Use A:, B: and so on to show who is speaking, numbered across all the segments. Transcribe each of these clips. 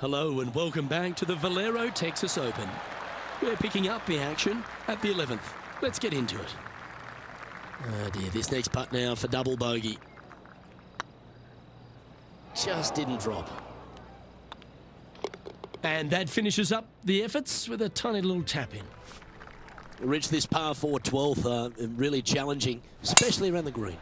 A: Hello and welcome back to the Valero Texas Open. We're picking up the action at the 11th. Let's get into it. Oh dear, this next putt now for double bogey. Just didn't drop. And that finishes up the efforts with a tiny little tap in. Rich, this par 4 12th, really challenging, especially around the green.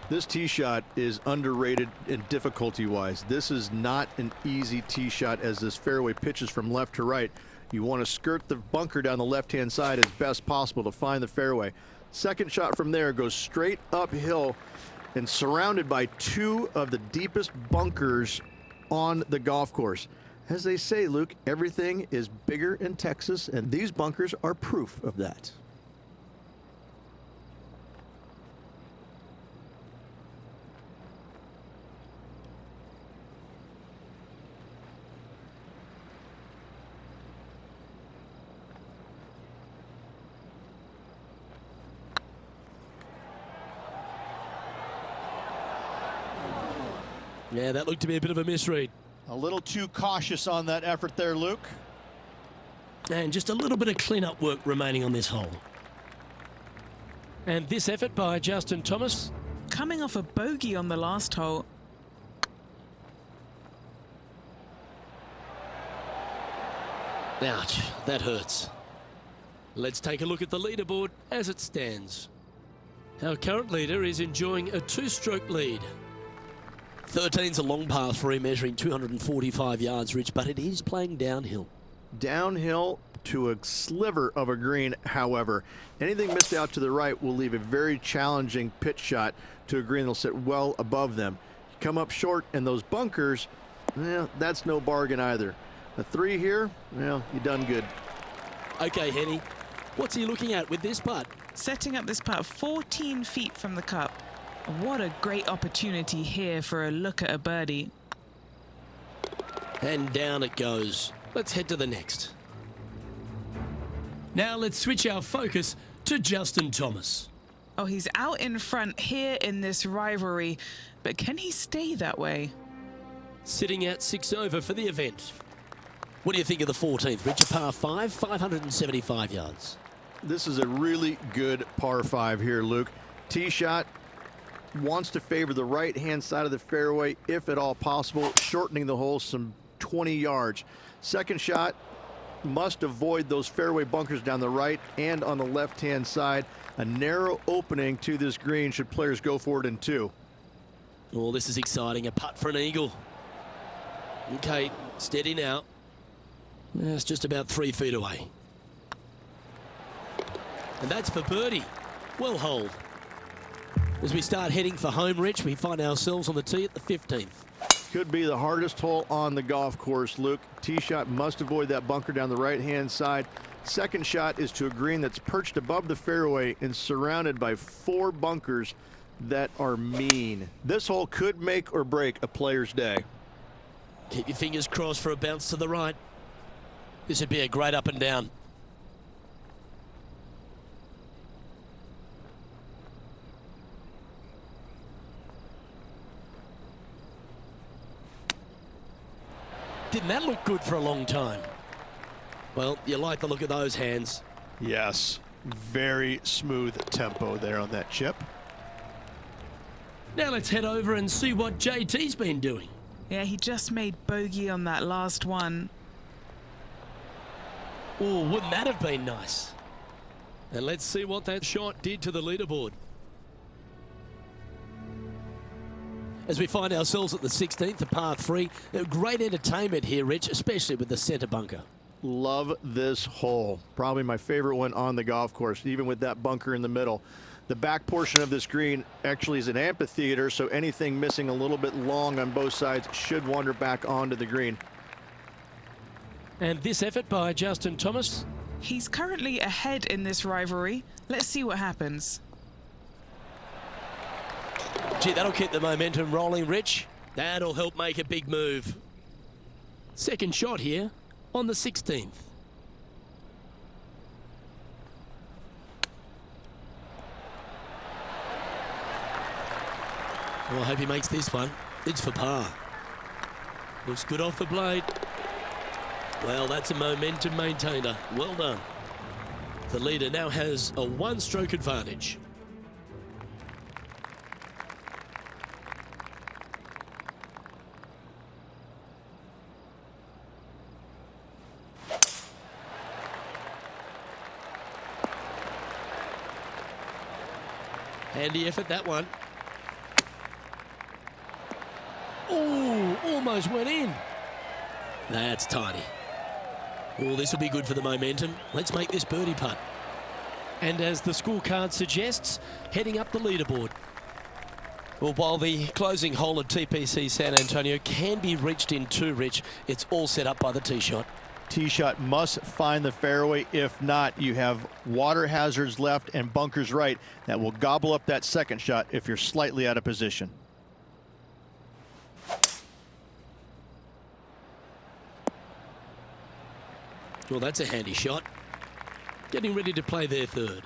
B: This tee shot is underrated in difficulty-wise. This is not an easy tee shot as this fairway pitches from left to right. You want to skirt the bunker down the left-hand side as best possible to find the fairway. Second shot from there goes straight uphill and surrounded by two of the deepest bunkers on the golf course. As they say, Luke, everything is bigger in Texas, and these bunkers are proof of that.
A: Yeah, that looked to be a bit of a misread.
C: A little too cautious on that effort there, Luke.
A: And just a little bit of clean-up work remaining on this hole. And this effort by Justin Thomas.
D: Coming off a bogey on the last hole.
A: Ouch, that hurts. Let's take a look at the leaderboard as it stands. Our current leader is enjoying a two-stroke lead. 13's a long par 3 measuring 245 yards, Rich, but it is playing downhill.
B: Downhill to a sliver of a green, however. Anything missed out to the right will leave a very challenging pitch shot to a green that'll sit well above them. You come up short and those bunkers, well, that's no bargain either. A 3 here, well, you done good.
A: Okay, Henny, what's he looking at with this putt?
D: Setting up this putt 14 feet from the cup. What a great opportunity here for a look at a birdie.
A: And down it goes. Let's head to the next. Now let's switch our focus to Justin Thomas.
D: Oh, he's out in front here in this rivalry, but can he stay that way?
A: Sitting at 6 over for the event. What do you think of the 14th? Rich, a par 5, 575 yards.
B: This is a really good par 5 here, Luke. Tee shot wants to favor the right-hand side of the fairway, if at all possible, shortening the hole some 20 yards. Second shot must avoid those fairway bunkers down the right and on the left-hand side. A narrow opening to this green should players go for it in 2.
A: Oh, this is exciting. A putt for an eagle. Okay, steady now. It's just about 3 feet away. And that's for birdie. Well holed. As we start heading for home, Rich, we find ourselves on the tee at the 15th.
B: Could be the hardest hole on the golf course, Luke. Tee shot must avoid that bunker down the right-hand side. Second shot is to a green that's perched above the fairway and surrounded by 4 bunkers that are mean. This hole could make or break a player's day.
A: Keep your fingers crossed for a bounce to the right. This would be a great up and down. Didn't that look good for a long time? Well, you like the look of those hands.
C: Yes, very smooth tempo there on that chip.
A: Now let's head over and see what JT's been doing.
D: Yeah, he just made bogey on that last one.
A: Oh, wouldn't that have been nice? And let's see what that shot did to the leaderboard. As we find ourselves at the 16th, a par 3. Great entertainment here, Rich, especially with the center bunker.
B: Love this hole. Probably my favorite one on the golf course, even with that bunker in the middle. The back portion of this green actually is an amphitheater, so anything missing a little bit long on both sides should wander back onto the green.
A: And this effort by Justin Thomas.
D: He's currently ahead in this rivalry. Let's see what happens.
A: Gee, that'll keep the momentum rolling, Rich. That'll help make a big move. Second shot here on the 16th. Well, I hope he makes this one. It's for par. Looks good off the blade. Well, that's a momentum maintainer. Well done. The leader now has a one-stroke advantage. Handy effort, that one. Oh, almost went in. That's tidy. Oh, this will be good for the momentum. Let's make this birdie putt. And as the scorecard suggests, heading up the leaderboard. Well, while the closing hole at TPC San Antonio can be reached in two, Rich, it's all set up by the tee shot.
B: Tee shot must find the fairway. If not, you have water hazards left and bunkers right that will gobble up that second shot if you're slightly out of position.
A: Well, that's a handy shot. Getting ready to play their third.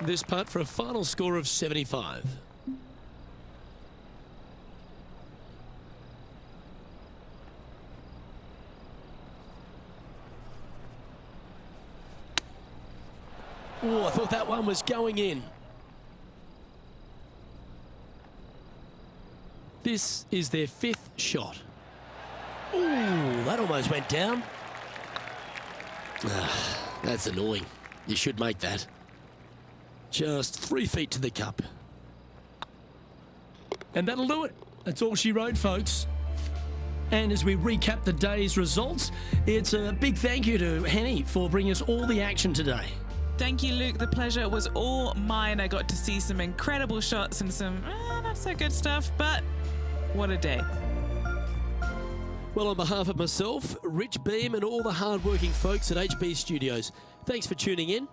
A: This putt for a final score of 75. Oh, I thought that one was going in. This is their fifth shot. Ooh, that almost went down. That's annoying. You should make that. Just 3 feet to the cup. And that'll do it. That's all she wrote, folks. And as we recap the day's results, it's a big thank you to Henny for bringing us all the action today.
D: Thank you, Luke. The pleasure was all mine. I got to see some incredible shots and some not so good stuff, but what a day.
A: Well, on behalf of myself, Rich Beam, and all the hard-working folks at HB Studios, thanks for tuning in.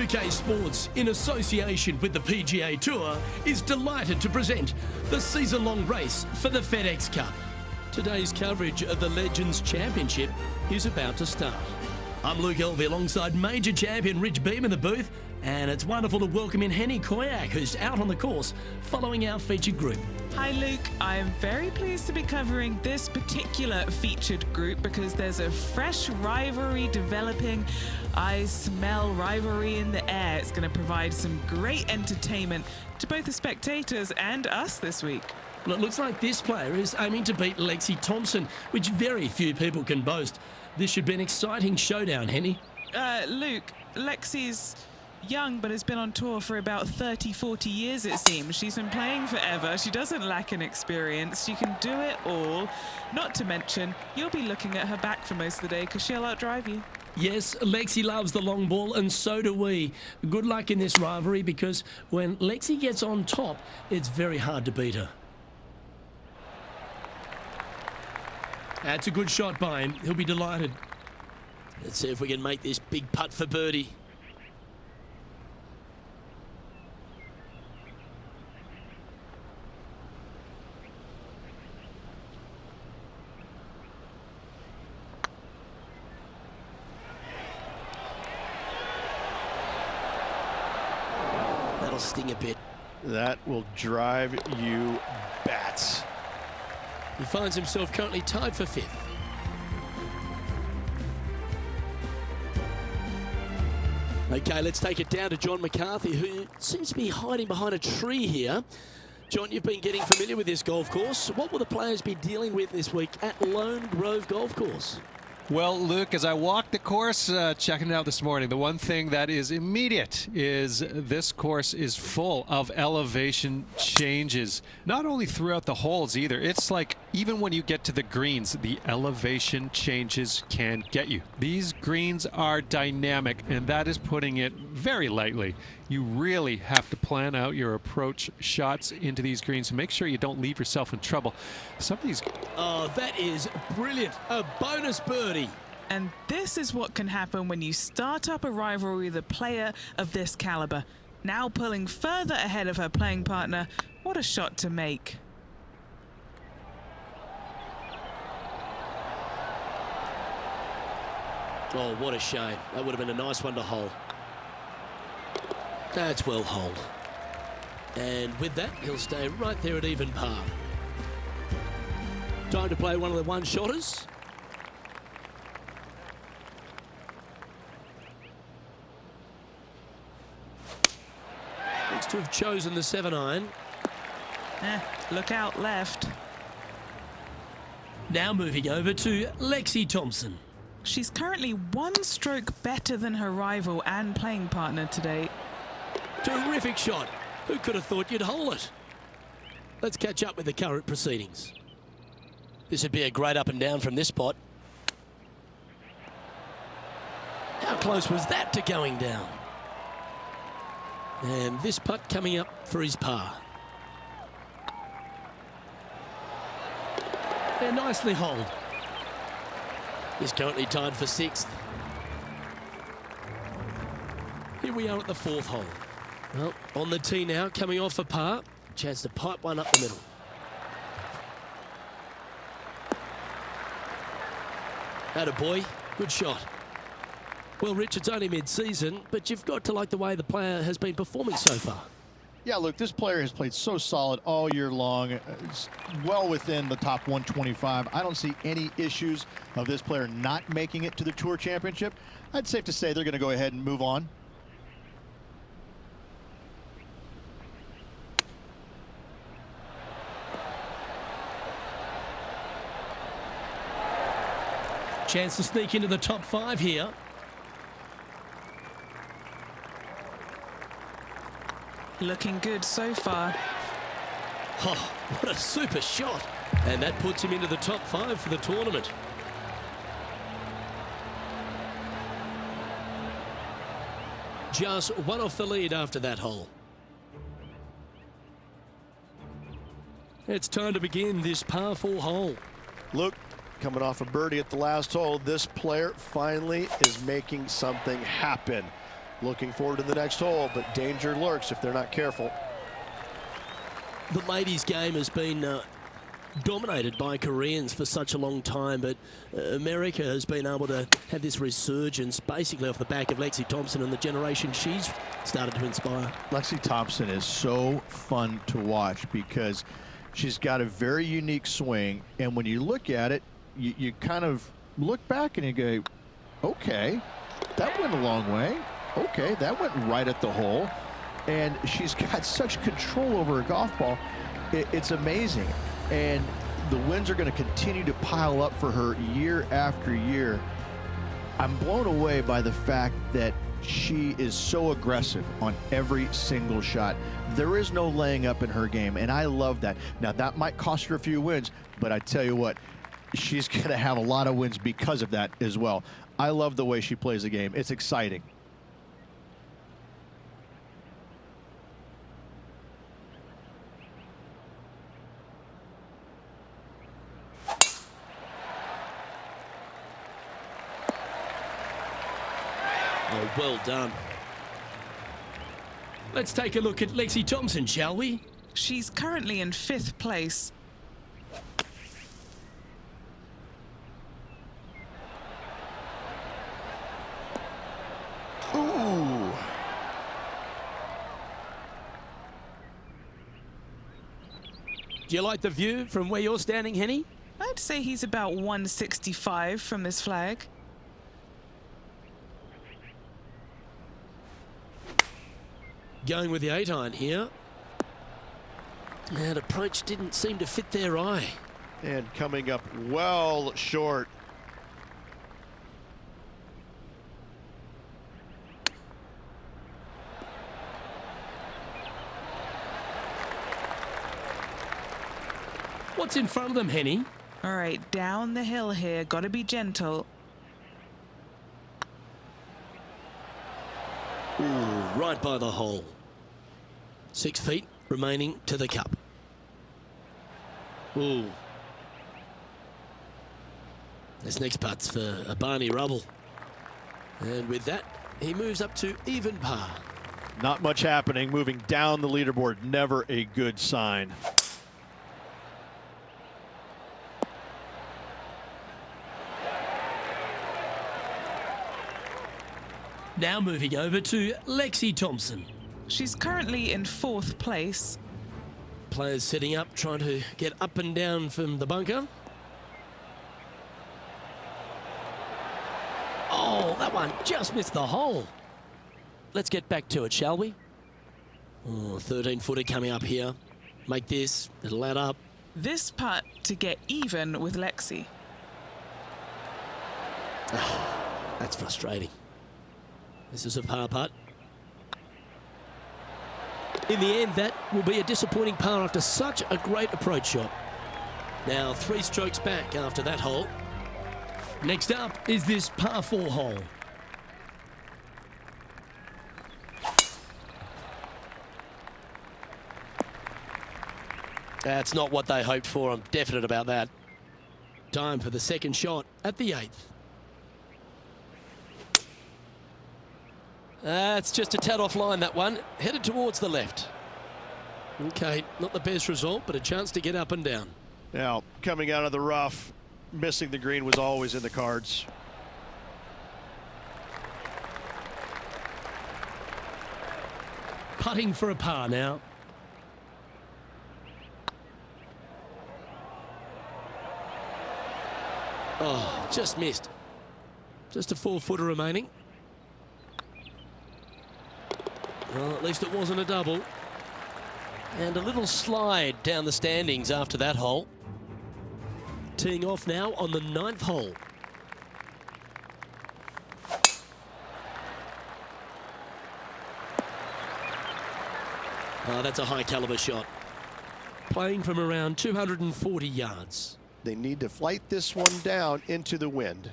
A: Pga Sports, in association with the PGA Tour, is delighted to present the season-long race for the FedEx Cup. Today's coverage of the Legends Championship is about to start. I'm Luke Elvey alongside major champion Rich Beam in the booth, and it's wonderful to welcome in Henny Koyak, who's out on the course following our featured group.
D: Hi, Luke. I am very pleased to be covering this particular featured group because there's a fresh rivalry developing. I smell rivalry in the air. It's going to provide some great entertainment to both the spectators and us this week.
A: Well, it looks like this player is aiming to beat Lexi Thompson, which very few people can boast. This should be an exciting showdown, Henny.
D: Luke, Lexi's young but has been on tour for about 30-40 years, it seems. She's been playing forever. She doesn't lack in experience. She can do it all. Not to mention, you'll be looking at her back for most of the day because she'll outdrive you.
A: Yes, Lexi loves the long ball, and so do we. Good luck in this rivalry, because when Lexi gets on top, it's very hard to beat her. That's a good shot by him. He'll be delighted. Let's see if we can make this big putt for birdie. that'll sting a bit.
C: That will drive you bats.
A: He finds himself currently tied for 5th. Okay, let's take it down to John McCarthy, who seems to be hiding behind a tree here. John, you've been getting familiar with this golf course. What will the players be dealing with this week at Lone Grove Golf Course?
E: Well, Luke, as I walked the course, checking it out this morning, the one thing that is immediate is this course is full of elevation changes. Not only throughout the holes either. It's like even when you get to the greens, the elevation changes can get you. These greens are dynamic, and that is putting it very lightly. You really have to plan out your approach shots into these greens to make sure you don't leave yourself in trouble. Some of these...
A: Oh, that is brilliant. A bonus birdie.
D: And this is what can happen when you start up a rivalry with a player of this caliber. Now pulling further ahead of her playing partner. What a shot to make.
A: Oh, what a shame. That would have been a nice one to hole. That's well holed. And with that, he'll stay right there at even par. Time to play one of the one-shotters. Looks to have chosen the 7-iron.
D: Look out left.
A: Now moving over to Lexi Thompson.
D: She's currently 1 stroke better than her rival and playing partner today.
A: Terrific shot. Who could have thought you'd hole it? Let's catch up with the current proceedings. This would be a great up and down from this spot. How close was that to going down? And this putt coming up for his par. They're nicely holed. He's currently tied for 6th. Here we are at the 4th hole. Well, on the tee now, coming off a par. Chance to pipe one up the middle. Attaboy, good shot. Well, Rich, it's only mid-season, but you've got to like the way the player has been performing so far.
B: Yeah, look, this player has played so solid all year long. It's well within the top 125. I don't see any issues of this player not making it to the Tour Championship. I'd safe to say they're going to go ahead and move on.
A: Chance to sneak into the top 5 here.
D: Looking good so far.
A: Oh, what a super shot. And that puts him into the top 5 for the tournament. Just one off the lead after that hole. It's time to begin this par 4 hole.
C: Luke, coming off a birdie at the last hole, this player finally is making something happen. Looking forward to the next hole, but danger lurks if they're not careful.
A: The ladies' game has been dominated by Koreans for such a long time, but America has been able to have this resurgence basically off the back of Lexi Thompson and the generation she's started to inspire.
B: Lexi Thompson is so fun to watch because she's got a very unique swing, and when you look at it, you kind of look back and you go, okay, that went a long way. Okay, that went right at the hole. And she's got such control over her golf ball. It's amazing. And the wins are going to continue to pile up for her year after year. I'm blown away by the fact that she is so aggressive on every single shot. There is no laying up in her game, and I love that. Now, that might cost her a few wins, but I tell you what, she's going to have a lot of wins because of that as well. I love the way she plays the game. It's exciting.
A: Oh, well done. Let's take a look at Lexi Thompson, shall we?
D: She's currently in 5th place.
C: Ooh.
A: Do you like the view from where you're standing, Henny?
D: I'd say he's about 165 from this flag.
A: Going with the 8-iron here. That approach didn't seem to fit their eye.
C: And coming up well short.
A: What's in front of them, Henny?
D: All right, down the hill here. Got to be gentle.
A: Ooh, right by the hole. 6 feet remaining to the cup. Ooh. This next putt's for a Barney Rubble. And with that, he moves up to even par.
C: Not much happening. Moving down the leaderboard. Never a good sign.
A: Now moving over to Lexi Thompson.
D: She's currently in 4th place.
A: Players setting up, trying to get up and down from the bunker. Oh, that one just missed the hole. Let's get back to it, shall we? Oh, 13-footer coming up here. Make this, it'll add up.
D: This putt to get even with Lexi.
A: That's frustrating. This is a par putt. In the end, that will be a disappointing par after such a great approach shot. Now 3 strokes back after that hole. Next up is this par 4 hole. That's not what they hoped for. I'm definite about that. Time for the second shot at the 8th. That's just a tad offline, that one. Headed towards the left. Okay, not the best result, but a chance to get up and down.
C: Now, coming out of the rough, missing the green was always in the cards.
A: Putting for a par now. Oh, just missed. Just a 4-footer remaining. Well, at least it wasn't a double. And a little slide down the standings after that hole. Teeing off now on the 9th hole. Oh, that's a high caliber shot. Playing from around 240 yards.
C: They need to flight this one down into the wind.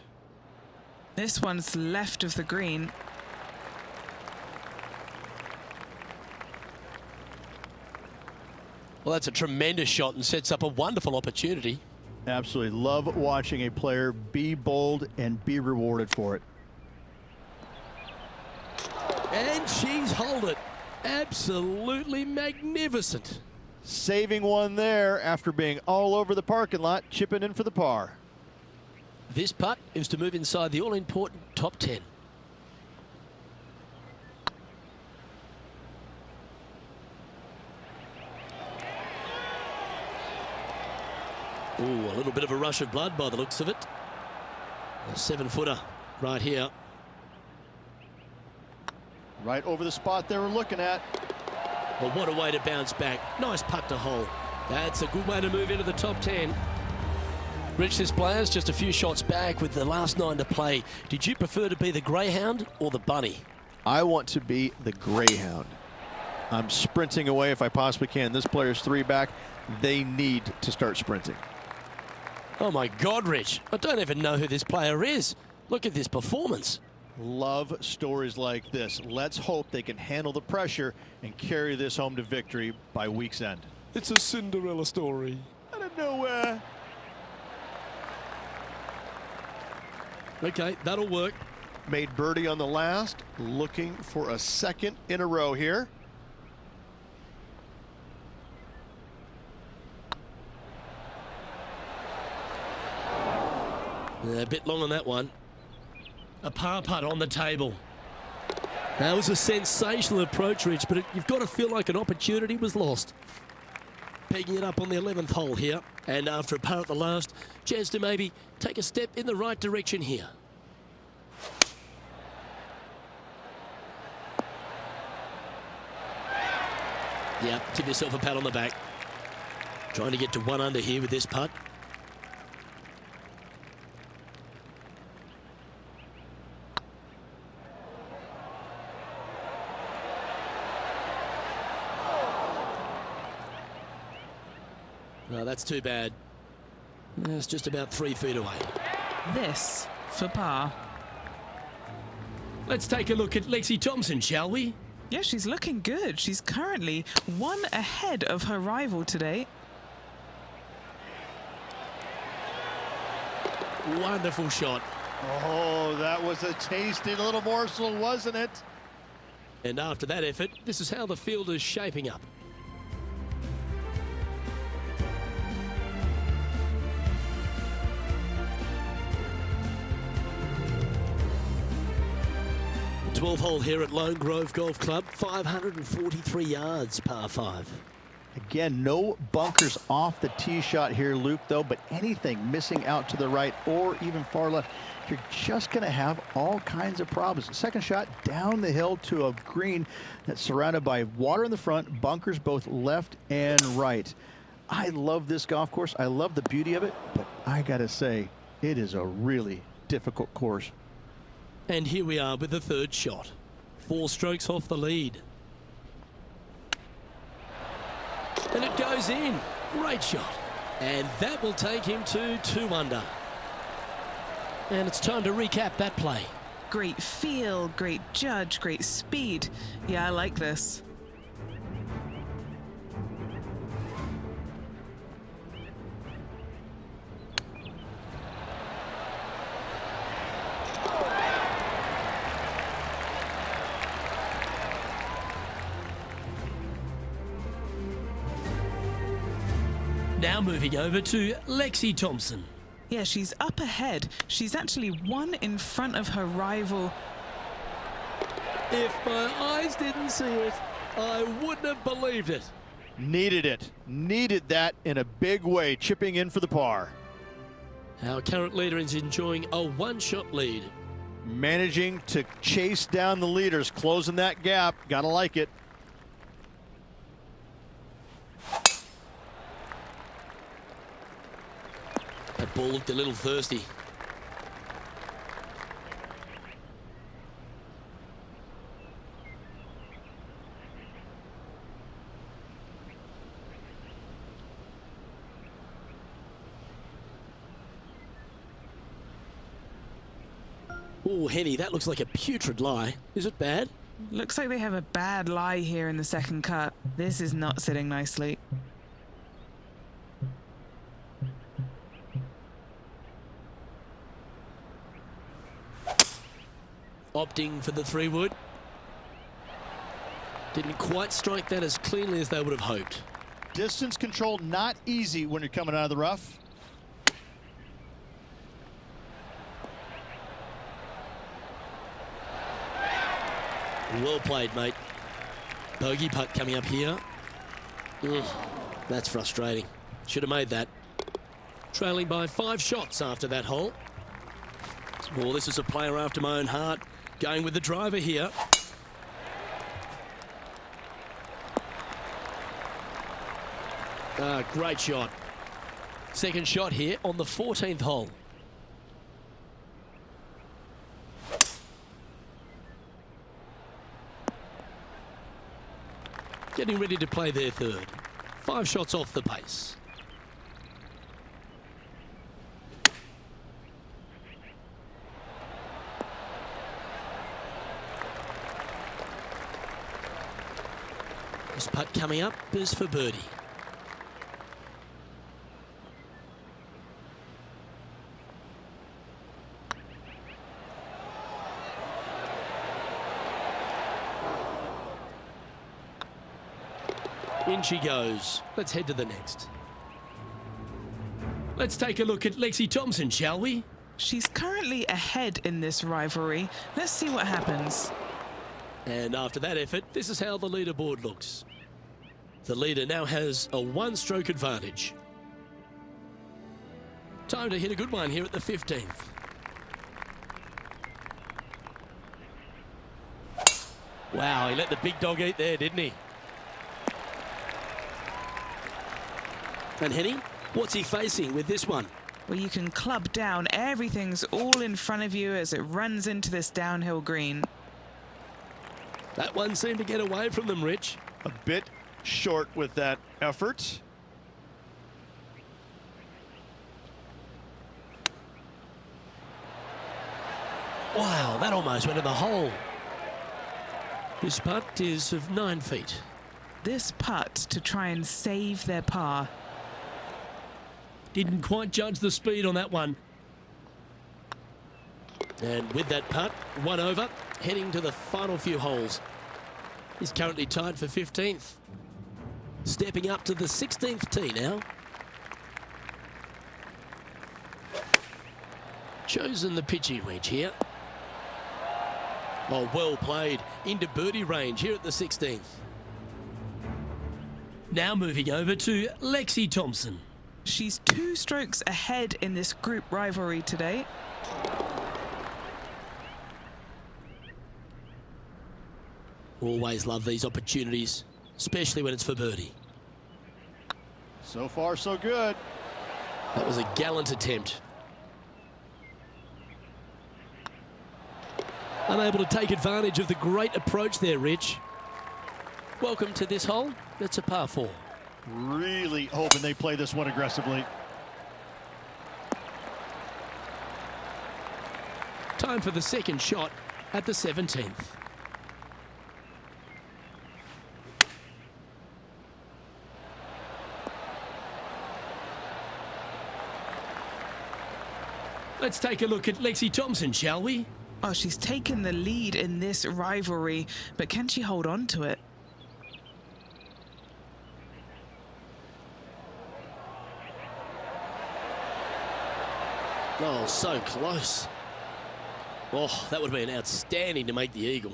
D: This one's left of the green.
A: Well, that's a tremendous shot and sets up a wonderful opportunity.
B: Absolutely love watching a player be bold and be rewarded for it.
A: And she's holed it. Absolutely magnificent.
C: Saving one there after being all over the parking lot, chipping in for the par.
A: This putt is to move inside the all-important top 10. Ooh, a little bit of a rush of blood by the looks of it. A 7-footer right here.
C: Right over the spot they were looking at.
A: Well, what a way to bounce back. Nice putt to hole. That's a good way to move into the top 10. Rich, this player's just a few shots back with the last 9 to play. Did you prefer to be the greyhound or the bunny?
B: I want to be the greyhound. I'm sprinting away if I possibly can. This player's 3 back. They need to start sprinting.
A: Oh my God, Rich. I don't even know who this player is. Look at this performance.
C: Love stories like this. Let's hope they can handle the pressure and carry this home to victory by week's end.
A: It's a Cinderella story.
C: Out of nowhere.
A: Okay, that'll work.
C: Made birdie on the last. Looking for a second in a row here.
A: A bit long on that one. A par putt on the table. That was a sensational approach, Rich, but you've got to feel like an opportunity was lost. pegging it up on the 11th hole here. And after a par at the last, chance to maybe take a step in the right direction here. Yep, give yourself a pat on the back. Trying to get to 1 under here with this putt. No, that's too bad. It's just about 3 feet away.
D: This for par.
A: Let's take a look at Lexi Thompson, shall we?
D: Yeah, she's looking good. She's currently 1 ahead of her rival today.
A: Wonderful shot.
C: Oh, that was a tasty little morsel, wasn't it?
A: And after that effort, this is how the field is shaping up. The 12th hole here at Lone Grove Golf Club, 543 yards, par 5.
B: Again, no bunkers off the tee shot here, Luke, though, but anything missing out to the right or even far left, you're just going to have all kinds of problems. Second shot down the hill to a green that's surrounded by water in the front, bunkers both left and right. I love this golf course. I love the beauty of it, but I got to say, it is a really difficult course.
A: And here we are with the 3rd shot. 4 strokes off the lead. And it goes in. Great shot. And that will take him to 2 under. And it's time to recap that play.
D: Great feel, great judge, great speed. Yeah, I like this.
A: Now moving over to Lexi Thompson.
D: Yeah, she's up ahead. She's actually 1 in front of her rival.
A: If my eyes didn't see it, I wouldn't have believed it.
B: Needed it. Needed that in a big way, chipping in for the par.
A: Our current leader is enjoying a 1-shot lead.
B: Managing to chase down the leaders, closing that gap. Gotta like it.
A: That ball looked a little thirsty. Oh, Henny, that looks like a putrid lie. Is it bad?
D: Looks like they have a bad lie here in the second cut. This is not sitting nicely.
A: Opting for the 3-wood. Didn't quite strike that as cleanly as they would have hoped.
C: Distance control not easy when you're coming out of the rough.
A: Well played, mate. Bogey putt coming up here. That's frustrating. Should have made that. Trailing by 5 shots after that hole. Well, this is a player after my own heart. Going with the driver here. Great shot. Second shot here on the 14th hole. Getting ready to play their 3rd. 5 shots off the pace. This putt coming up is for birdie. In she goes. Let's head to the next. Let's take a look at Lexi Thompson, shall we?
D: She's currently ahead in this rivalry. Let's see what happens.
A: And after that effort, this is how the leaderboard looks. The leader now has a one-stroke advantage. Time to hit a good one here at the 15th. Wow, he let the big dog eat there, didn't he? And Henny, what's he facing with this one?
D: Well, you can club down. Everything's all in front of you as it runs into this downhill green.
A: That one seemed to get away from them, Rich.
C: A bit short with that effort.
A: Wow, that almost went in the hole. This putt is of 9 feet.
D: This putt to try and save their par.
A: Didn't quite judge the speed on that one. And with that putt, one over, heading to the final few holes. He's currently tied for 15th. Stepping up to the 16th tee now. Chosen the pitching wedge here. Oh, well played. Into birdie range here at the 16th. Now moving over to Lexi Thompson.
D: She's 2 strokes ahead in this group rivalry today.
A: Always love these opportunities, especially when it's for birdie.
C: So far, so good.
A: That was a gallant attempt. Unable to take advantage of the great approach there, Rich. Welcome to this hole. It's a par 4.
C: Really hoping they play this one aggressively.
A: Time for the second shot at the 17th. Let's take a look at Lexi Thompson, shall we?
D: Oh, she's taken the lead in this rivalry, but can she hold on to it?
A: Oh, so close. Oh, that would have been outstanding to make the eagle.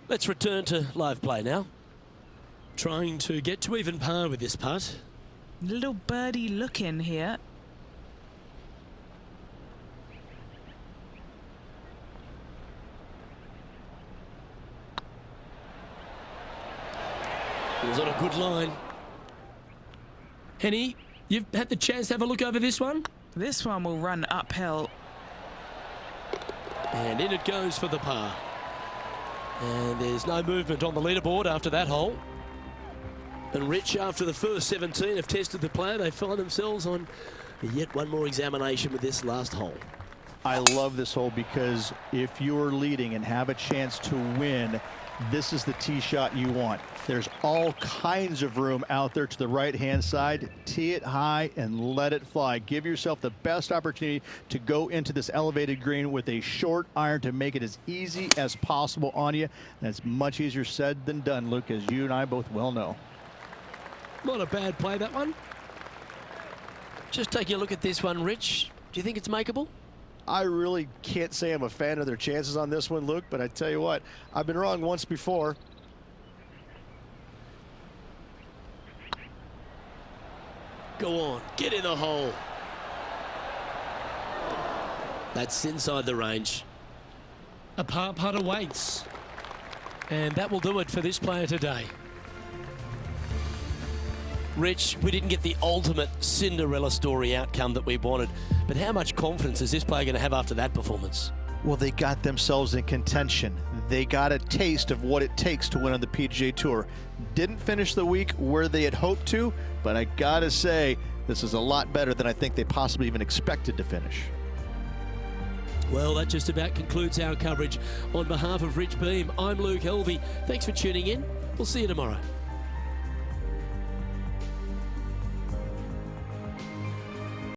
A: Let's return to live play now. Trying to get to even par with this putt.
D: Little birdie look in here.
A: It was on a good line. Henny, you've had the chance to have a look over this one?
D: This one will run uphill.
A: And in it goes for the par. And there's no movement on the leaderboard after that hole. And Rich, after the first 17 have tested the play, they find themselves on yet one more examination with this last hole.
B: I love this hole because if you're leading and have a chance to win, this is the tee shot you want. There's all kinds of room out there to the right-hand side. Tee it high and let it fly. Give yourself the best opportunity to go into this elevated green with a short iron to make it as easy as possible on you. That's much easier said than done, Luke, as you and I both well know.
A: Not a bad play, that one. Just taking a look at this one, Rich. Do you think it's makeable?
C: I really can't say I'm a fan of their chances on this one, Luke, but I tell you what, I've been wrong once before.
A: Go on, get in the hole. That's inside the range. A par putt awaits. And that will do it for this player today. Rich, we didn't get the ultimate Cinderella story outcome that we wanted, but how much confidence is this player going to have after that performance?
B: Well, they got themselves in contention. They got a taste of what it takes to win on the PGA Tour. Didn't finish the week where they had hoped to, but I gotta say, this is a lot better than I think they possibly even expected to finish.
A: Well, that just about concludes our coverage. On behalf of Rich Beam, I'm Luke Helvey. Thanks for tuning in. We'll see you tomorrow.